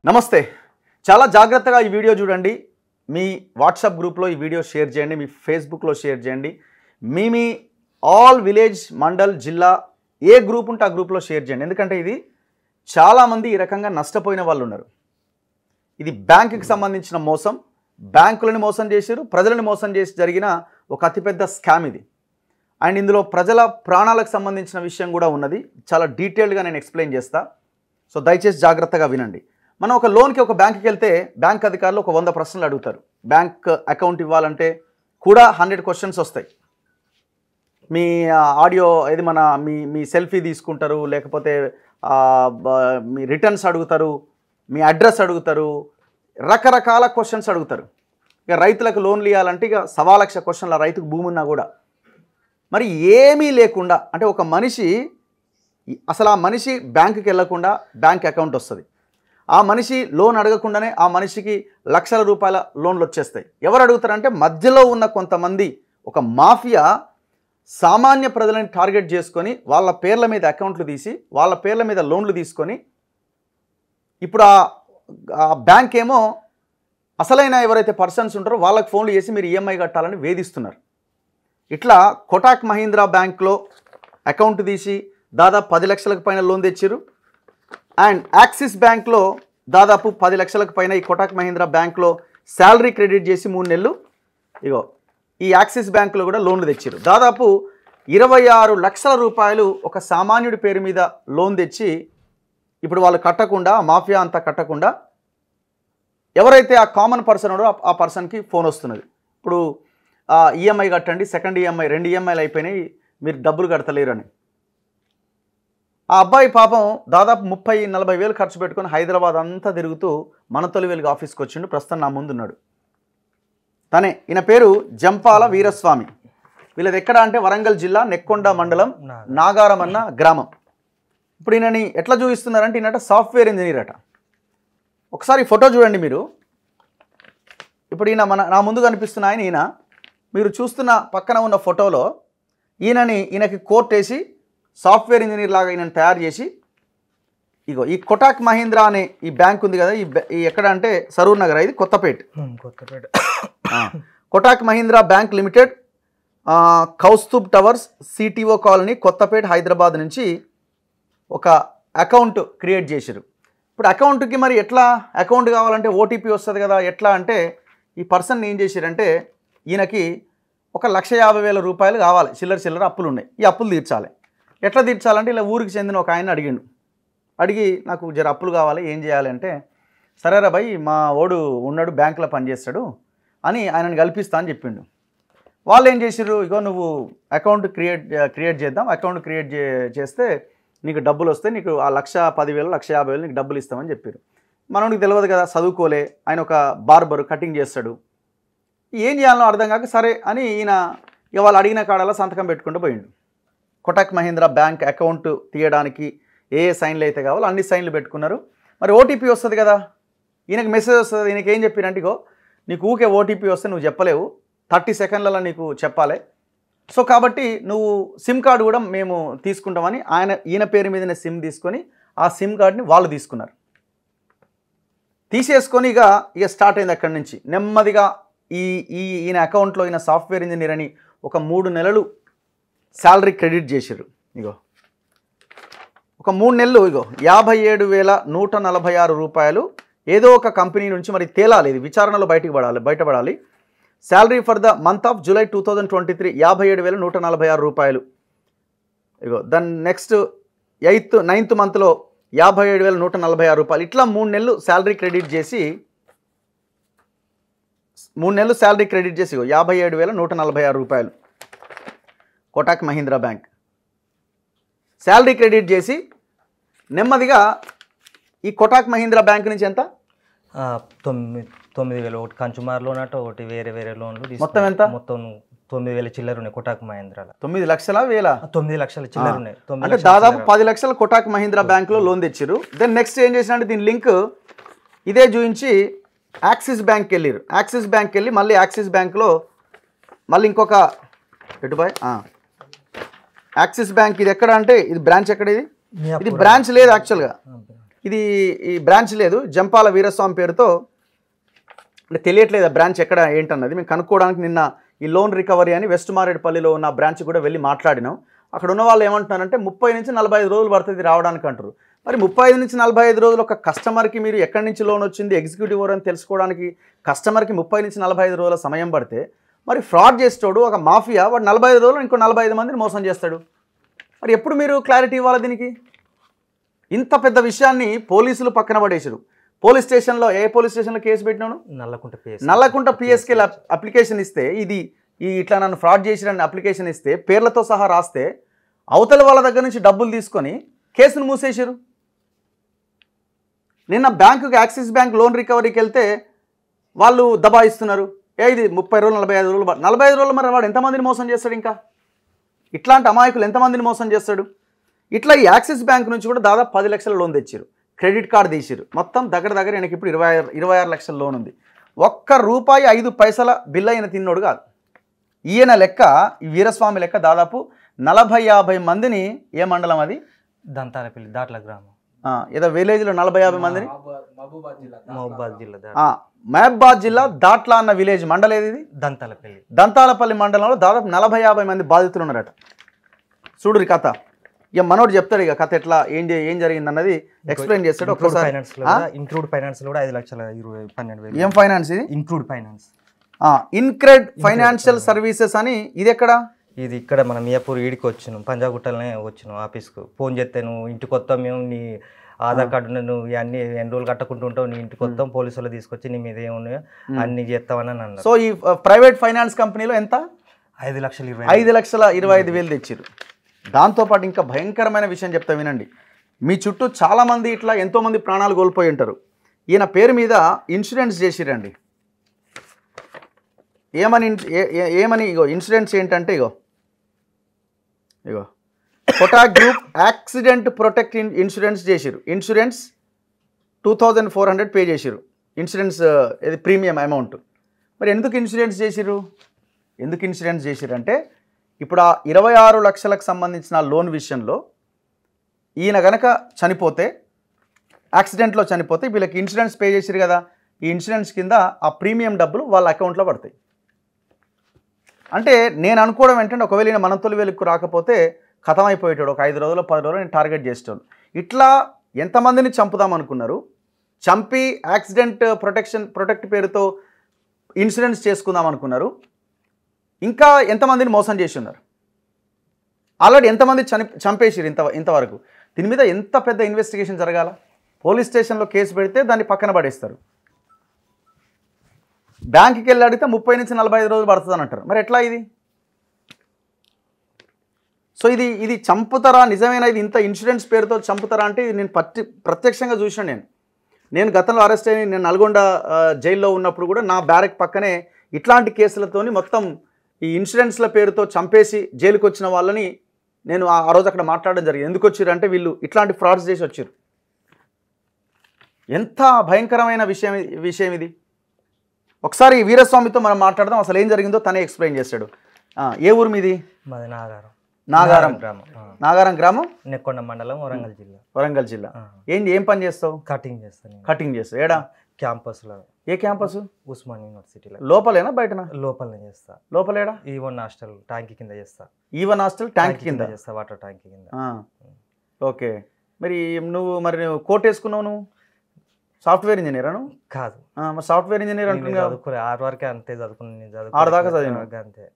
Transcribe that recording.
నమస్తే. చాలా జాగ్రత్తగా ఈ వీడియో చూడండి. మీ వాట్సాప్ గ్రూప్లో ఈ వీడియో షేర్ చేయండి, మీ ఫేస్బుక్లో షేర్ చేయండి, మీ ఆల్ విలేజ్ మండల్ జిల్లా ఏ గ్రూప్ ఉంటే ఆ గ్రూప్లో షేర్ చేయండి. ఎందుకంటే ఇది చాలామంది ఈ రకంగా నష్టపోయిన వాళ్ళు ఉన్నారు. ఇది బ్యాంకుకి సంబంధించిన మోసం, బ్యాంకులను మోసం చేశారు, ప్రజలను మోసం చేసి జరిగిన ఒక అతిపెద్ద స్కామ్ ఇది. అండ్ ఇందులో ప్రజల ప్రాణాలకు సంబంధించిన విషయం కూడా ఉన్నది. చాలా డీటెయిల్డ్గా నేను ఎక్స్ప్లెయిన్ చేస్తా. సో దయచేసి జాగ్రత్తగా వినండి. మనం ఒక లోన్కి ఒక బ్యాంకుకి వెళ్తే బ్యాంక్ అధికారులు ఒక 100 ప్రశ్నలు అడుగుతారు. బ్యాంక్ అకౌంట్ ఇవ్వాలంటే కూడా 100 క్వశ్చన్స్ వస్తాయి. మీ ఆడియో ఇది మన మీ సెల్ఫీ తీసుకుంటారు, లేకపోతే మీ రిటర్న్స్ అడుగుతారు, మీ అడ్రస్ అడుగుతారు, రకరకాల క్వశ్చన్స్ అడుగుతారు. ఇక రైతులకు లోన్లు ఇవ్వాలంటే ఇక 1,00,000 క్వశ్చన్ల రైతుకు భూమి ఉన్నా కూడా. మరి ఏమీ లేకుండా అంటే ఒక మనిషి అసలు ఆ మనిషి బ్యాంకుకి వెళ్ళకుండా బ్యాంక్ అకౌంట్ వస్తుంది. ఆ మనిషి లోన్ అడగకుండానే ఆ మనిషికి లక్షల రూపాయల లోన్లు వచ్చేస్తాయి. ఎవరు అడుగుతారంటే మధ్యలో ఉన్న కొంతమంది ఒక మాఫియా సామాన్య ప్రజలని టార్గెట్ చేసుకొని వాళ్ళ పేర్ల మీద అకౌంట్లు తీసి వాళ్ళ పేర్ల మీద లోన్లు తీసుకొని ఇప్పుడు ఆ బ్యాంక్ ఏమో అసలైన ఎవరైతే పర్సన్స్ ఉంటారో వాళ్ళకి ఫోన్లు చేసి మీరు ఈఎంఐ కట్టాలని వేధిస్తున్నారు. ఇట్లా కోటాక్ మహీంద్రా బ్యాంక్లో అకౌంట్ తీసి దాదాపు 10 లక్షలకు పైన లోన్ తెచ్చారు. అండ్ యాక్సిస్ బ్యాంక్లో దాదాపు 10 లక్షలకు పైన ఈ కోటాక్ మహీంద్రా బ్యాంక్లో శాలరీ క్రెడిట్ చేసి 3 నెలలు ఇగో ఈ యాక్సిస్ బ్యాంకులో కూడా లోన్లు తెచ్చారు. దాదాపు 26 లక్షల రూపాయలు ఒక సామాన్యుడి పేరు మీద లోన్ తెచ్చి ఇప్పుడు వాళ్ళు కట్టకుండా, మాఫియా అంతా కట్టకుండా ఎవరైతే ఆ కామన్ పర్సన్ ఉన్నారో ఆ పర్సన్కి ఫోన్ వస్తున్నది. ఇప్పుడు ఈఎంఐ కట్టండి, సెకండ్ ఈఎంఐ 2 ఈఎంఐలు అయిపోయినాయి, మీరు డబ్బులు కడతలేరు అని. ఆ అబ్బాయి పాపం దాదాపు 30-40 వేలు ఖర్చు పెట్టుకొని హైదరాబాద్ అంతా తిరుగుతూ మనతొలి వెలుగు ఆఫీస్కి వచ్చిండు. ప్రస్తుతం నా ముందున్నాడు. తనే, ఈయన పేరు జంపాల వీరస్వామి. వీళ్ళది ఎక్కడ అంటే వరంగల్ జిల్లా నెక్కొండ మండలం నాగారం అన్న గ్రామం. ఇప్పుడు ఈయనని ఎట్లా చూపిస్తున్నారంటే ఈయనట సాఫ్ట్వేర్ ఇంజనీర్ అట. ఒకసారి ఫోటో చూడండి మీరు. ఇప్పుడు ఈయన నా ముందు కనిపిస్తున్న ఈయన మీరు చూస్తున్న పక్కన ఉన్న ఫోటోలో ఈయనకి కోట్ వేసి సాఫ్ట్వేర్ ఇంజనీర్ లాగా ఈయనని తయారు చేసి ఇగో ఈ కోటాక్ మహీంద్రా అనే ఈ బ్యాంక్ ఉంది కదా, ఈ ఎక్కడ అంటే సరూర్ నగర్, ఇది Kothapet. Kotak Mahindra bank limited, Kaustubh towers, CTO colony, Kothapet, Hyderabad నుంచి ఒక అకౌంట్ క్రియేట్ చేశారు. ఇప్పుడు అకౌంట్కి మరి ఎట్లా అకౌంట్ కావాలంటే ఓటీపీ వస్తుంది కదా, ఎట్లా అంటే ఈ పర్సన్ ఏం చేశారంటే ఈయనకి 1,50,000 రూపాయలు కావాలి, చిల్లర అప్పులు ఉన్నాయి, ఈ అప్పులు తీర్చాలి. ఎట్లా తీర్చాలంటే ఇలా ఊరికి చెందిన ఒక ఆయన అడిగి నాకు జర అప్పులు కావాలి, ఏం చేయాలి అంటే, సరేరా భయ్ మా ఓడు ఉన్నాడు బ్యాంకులో పనిచేస్తాడు అని ఆయనని కల్పిస్తా అని చెప్పిండు. వాళ్ళు ఏం చేసిర్రు, ఇగో నువ్వు అకౌంట్ క్రియేట్ చేద్దాం, అకౌంట్ క్రియేట్ చేస్తే నీకు డబ్బులు వస్తే నీకు ఆ 1,10,000 1,50,000 నీకు డబ్బులు ఇస్తామని చెప్పారు. మనోడికి తెలియదు కదా, చదువుకోలే, ఆయన ఒక బార్బరు, కటింగ్ చేస్తాడు, ఏం చేయాలో అర్థం కాక సరే అని ఈయన ఇక వాళ్ళు అడిగిన కాడలా సంతకం పెట్టుకుంటూ పోయిండు. కోటాక్ మహీంద్రా బ్యాంక్ అకౌంట్ తీయడానికి ఏ సైన్లు అయితే కావాలో అన్ని సైన్లు పెట్టుకున్నారు. మరి ఓటీపీ వస్తుంది కదా, ఈయనకి మెసేజ్ వస్తుంది. ఈయనకి ఏం చెప్పినంటే, ఇగో నీకు ఊకే ఓటీపీ వస్తే నువ్వు చెప్పలేవు, 30 సెకండ్లలో నీకు చెప్పాలి, సో కాబట్టి నువ్వు సిమ్ కార్డు కూడా మేము తీసుకుంటామని ఈయన పేరు మీదనే సిమ్ తీసుకొని ఆ సిమ్ కార్డుని వాళ్ళు తీసుకున్నారు. తీసేసుకొని ఇక స్టార్ట్ అయింది అక్కడి నుంచి నెమ్మదిగా. ఈయన అకౌంట్లో ఈయన సాఫ్ట్వేర్ ఇంజనీర్ అని ఒక 3 నెలలు శాలరీ క్రెడిట్ చేశారు. ఇగో ఒక 3 నెలలు ఇగో 57,146 రూపాయలు ఏదో ఒక కంపెనీ నుంచి మరి తేలాలి, ఇది విచారణలో బయటపడాలి. Salary for the month of July 2023 57,146 రూపాయలు. ఇగో దాని నెక్స్ట్ 9th మంత్లో 57,146 రూపాయలు. ఇట్లా 3 నెలలు శాలరీ క్రెడిట్ చేసి 57,146 రూపాయలు Kotak Mahindra bank salary credit చేసి నెమ్మదిగా ఈ కోటాక్ మహీంద్రా బ్యాంక్ నుంచి ఎంత 9,000 ఒకటి కన్స్యూమర్ లోన్ అట, ఒకటి వేరే లోన్లు, మొత్తం ఎంత? మొత్తం 9,000 చిల్లర ఉన్నాయి కోటాక్ మహీంద్రాలో. 9 లక్షల వేల 9 లక్షల చిల్లర ఉన్నాయి. అంటే దాదాపు 10 లక్షలు కోటాక్ మహీంద్రా బ్యాంక్లో లోన్ తెచ్చారు. దెన్ నెక్స్ట్ ఏం చేసినట్టు దీని లింక్ ఇదే చూపించి యాక్సిస్ బ్యాంక్కి వెళ్ళారు. యాక్సిస్ బ్యాంక్కి వెళ్ళి మళ్ళీ యాక్సిస్ బ్యాంక్లో మళ్ళీ ఇంకొక ఎటుబాయ్ యాక్సిస్ బ్యాంక్ ఇది ఎక్కడ అంటే ఇది బ్రాంచ్ ఎక్కడ, ఇది బ్రాంచ్ లేదు యాక్చువల్గా, ఇది ఈ బ్రాంచ్ లేదు, జంపాల వీరస్వామి పేరుతో, అంటే తెలియట్లేదు ఆ బ్రాంచ్ ఎక్కడ ఏంటన్నది. మేము కనుక్కోవడానికి నిన్న ఈ లోన్ రికవరీ అని వెస్ట్ మారేడుపల్లిలో ఉన్న బ్రాంచ్ కూడా వెళ్ళి మాట్లాడినాం. అక్కడ ఉన్న వాళ్ళు ఏమంటున్నారంటే 30 నుంచి 45 రోజులు పడుతుంది రావడానికి అంటారు. మరి 35 నుంచి 45 రోజులు ఒక కస్టమర్కి మీరు ఎక్కడి నుంచి లోన్ వచ్చింది, ఎగ్జిక్యూటివ్ ఎవరు అని తెలుసుకోవడానికి కస్టమర్కి 30 నుంచి 45 రోజుల సమయం పడితే, మరి ఫ్రాడ్ చేసేటోడు ఒక మాఫియా వాడు 45 రోజులు ఇంకో 45 మందిని మోసం చేస్తాడు. మరి ఎప్పుడు మీరు క్లారిటీ ఇవ్వాలి దీనికి? ఇంత పెద్ద విషయాన్ని పోలీసులు పక్కన పడేసారు. పోలీస్ స్టేషన్లో, ఏ పోలీస్ స్టేషన్లో కేసు పెట్టినాను? నల్లకుంట పిఎస్కే అప్లికేషన్ ఇస్తే, ఇది ఇట్లా నన్ను ఫ్రాడ్ చేసిరని అప్లికేషన్ ఇస్తే పేర్లతో సహా రాస్తే అవతల వాళ్ళ దగ్గర నుంచి డబ్బులు తీసుకొని కేసును మూసేసారు. నిన్న బ్యాంకుకి, యాక్సిస్ బ్యాంక్ లోన్ రికవరీకి వెళ్తే వాళ్ళు దబాయిస్తున్నారు. ఇది 30 రోజులు 45 రోజులు 45 రోజులు మరి వాడు ఎంతమందిని మోసం చేస్తాడు? ఇంకా ఇట్లాంటి అమాయకులు ఎంతమందిని మోసం చేస్తాడు? ఇట్లా ఈ యాక్సిస్ బ్యాంక్ నుంచి కూడా దాదాపు 10 లక్షల లోన్ తెచ్చారు, క్రెడిట్ కార్డు తీసిరు. మొత్తం దగ్గర ఈయనకి ఇప్పుడు 26 లక్షల లోన్ ఉంది. ₹1.05 బిల్ అయిన తిన్నోడు కాదు ఈయన లెక్క. ఈ వీరస్వామి లెక్క దాదాపు 40-50 మందిని, ఏ మండలం అది? దంతాలపల్లి, దాట్ల గ్రామం, ఏదో విలేజ్లో 40-50 మందిని, మహబాద్ జిల్లా దాట్ల అన్న విలేజ్ మండలం ఏది ఇది? దంతాలపల్లి మండలంలో దాదాపు 40-50 మంది బాధితులు ఉన్నారట. చూడు కథ. ఇక మనోడు చెప్తాడు ఇక కథ ఎట్లా ఏం జరిగింది అన్నది ఎక్స్ప్లెయిన్ చేస్తాడు. ఇంక్లూడ్ ఫైనాన్స్ కూడా 5,12,000. ఏం ఫైనాన్స్ ఇది? Include finance, InCred financial services అని. ఇది ఎక్కడ? ఇది ఇక్కడ మన మియాపూర్ ఈడికి వచ్చినాం, పంజాగుట్టలనే వచ్చినాం ఆఫీస్కు. ఫోన్ చేస్తే నువ్వు ఇంటికి వస్తాం, మేము నీ ఆధార్ కార్డు నువ్వు అన్ని ఎన్ని రోజులు కట్టుకుంటూ ఉంటావు, నీ ఇంటికి వస్తాం, పోలీసులు తీసుకొచ్చి నీ మీద ఏమున్నాయో అన్ని చేస్తామని అన్నారు. సో ఈ ప్రైవేట్ ఫైనాన్స్ కంపెనీలో ఎంత? 5,25,000 తెచ్చారు. దాంతోపాటు ఇంకా భయంకరమైన విషయం చెప్తా వినండి. మీ చుట్టూ చాలామంది ఇట్లా ఎంతోమంది ప్రాణాలు కోల్పోయి ఉంటారు. ఈయన పేరు మీద ఇన్సూరెన్స్ చేసిరండి. ఏమని ఇగో ఇన్సూరెన్స్ ఏంటంటే ఇగో Kotak group accident protect insurance చేసిరు. ఇన్సూరెన్స్ 2,400 పే చేసిరు. ఇన్సూరెన్స్ ఇది ప్రీమియం అమౌంట్. మరి ఎందుకు ఇన్సూరెన్స్ చేసిరు అంటే ఇప్పుడు ఆ 26 లక్షలకు సంబంధించిన లోన్ విషయంలో ఈయన గనక చనిపోతే, యాక్సిడెంట్లో చనిపోతే వీళ్ళకి ఇన్సూరెన్స్ పే చేసిరు కదా, ఈ ఇన్సూరెన్స్ కింద ఆ ప్రీమియం డబ్బులు వాళ్ళ అకౌంట్లో పడతాయి. అంటే నేను అనుకోవడం ఏంటంటే ఒకవేళ ఈయన మన తొలి వెలుక్కు రాకపోతే ఖతం అయిపోయేటాడు. ఒక 5 రోజులు 10 రోజులు నేను టార్గెట్ చేసేటాడు. ఇట్లా ఎంతమందిని చంపుదాం అనుకున్నారు, చంపి యాక్సిడెంట్ ప్రొటెక్ట్ పేరుతో ఇన్సూరెన్స్ చేసుకుందాం అనుకున్నారు, ఇంకా ఎంతమందిని మోసం చేసి ఉన్నారు. ఆల్రెడీ ఎంతమంది చంపేసిరు ఇంతవరకు. దీని మీద ఎంత పెద్ద ఇన్వెస్టిగేషన్ జరగాల. పోలీస్ స్టేషన్లో కేసు పెడితే దాన్ని పక్కన పడేస్తారు. బ్యాంకుకి వెళ్ళి అడిగితే 30 నుంచి 45 రోజులు పడుతుందని అంటారు. మరి ఎట్లా ఇది? సో ఇది చంపుతారా నిజమేనా? ఇది ఇంత ఇన్సూరెన్స్ పేరుతో చంపుతారా అంటే ఇది నేను ప్రత్యక్షంగా చూసాను. నేను గతంలో అరెస్ట్ అయ్యి నేను నల్గొండ జైల్లో ఉన్నప్పుడు కూడా నా బ్యారక్ పక్కనే ఇట్లాంటి కేసులతోని మొత్తం ఈ ఇన్సూరెన్స్ల పేరుతో చంపేసి జైలుకి వచ్చిన వాళ్ళని నేను ఆ రోజు అక్కడ మాట్లాడడం జరిగింది. ఎందుకు వచ్చారు అంటే వీళ్ళు ఇట్లాంటి ఫ్రాడ్స్ చేసి వచ్చారు. ఎంత భయంకరమైన విషయం ఇది. ఒకసారి వీరస్వామితో మనం మాట్లాడదాం, అసలు ఏం జరిగిందో తనే ఎక్స్ప్లెయిన్ చేస్తాడు. ఏ ఊరు మీది? నాగారం గ్రామం, నెక్కొండ మండలం, వరంగల్ జిల్లా. ఏం పని చేస్తావు? కటింగ్ చేస్తావు. ఏడా? క్యాంపస్లో. ఏ క్యాంపస్? ఉస్మాన్ యూనివర్సిటీలో. లోపలేనా బయటనా? లోపలనే చేస్తా. లోపలేడా? ఈవన్ హాస్టల్ ట్యాంక్ కింద చేస్తా. ఈవన్ హాస్టల్ ట్యాంక్ కింద చేస్తా, వాటర్ ట్యాంక్ కింద. ఓకే. మరి నువ్వు కోట్ వేసుకున్నావు, నువ్వు సాఫ్ట్వేర్ ఇంజనీరా? నువ్వు కాదు. మరి సాఫ్ట్వేర్ ఇంజనీర్ అంటున్నావు. 6 వరకే అంతే చదువుకున్నాను. 6 దాకా చదివినా? అంతే.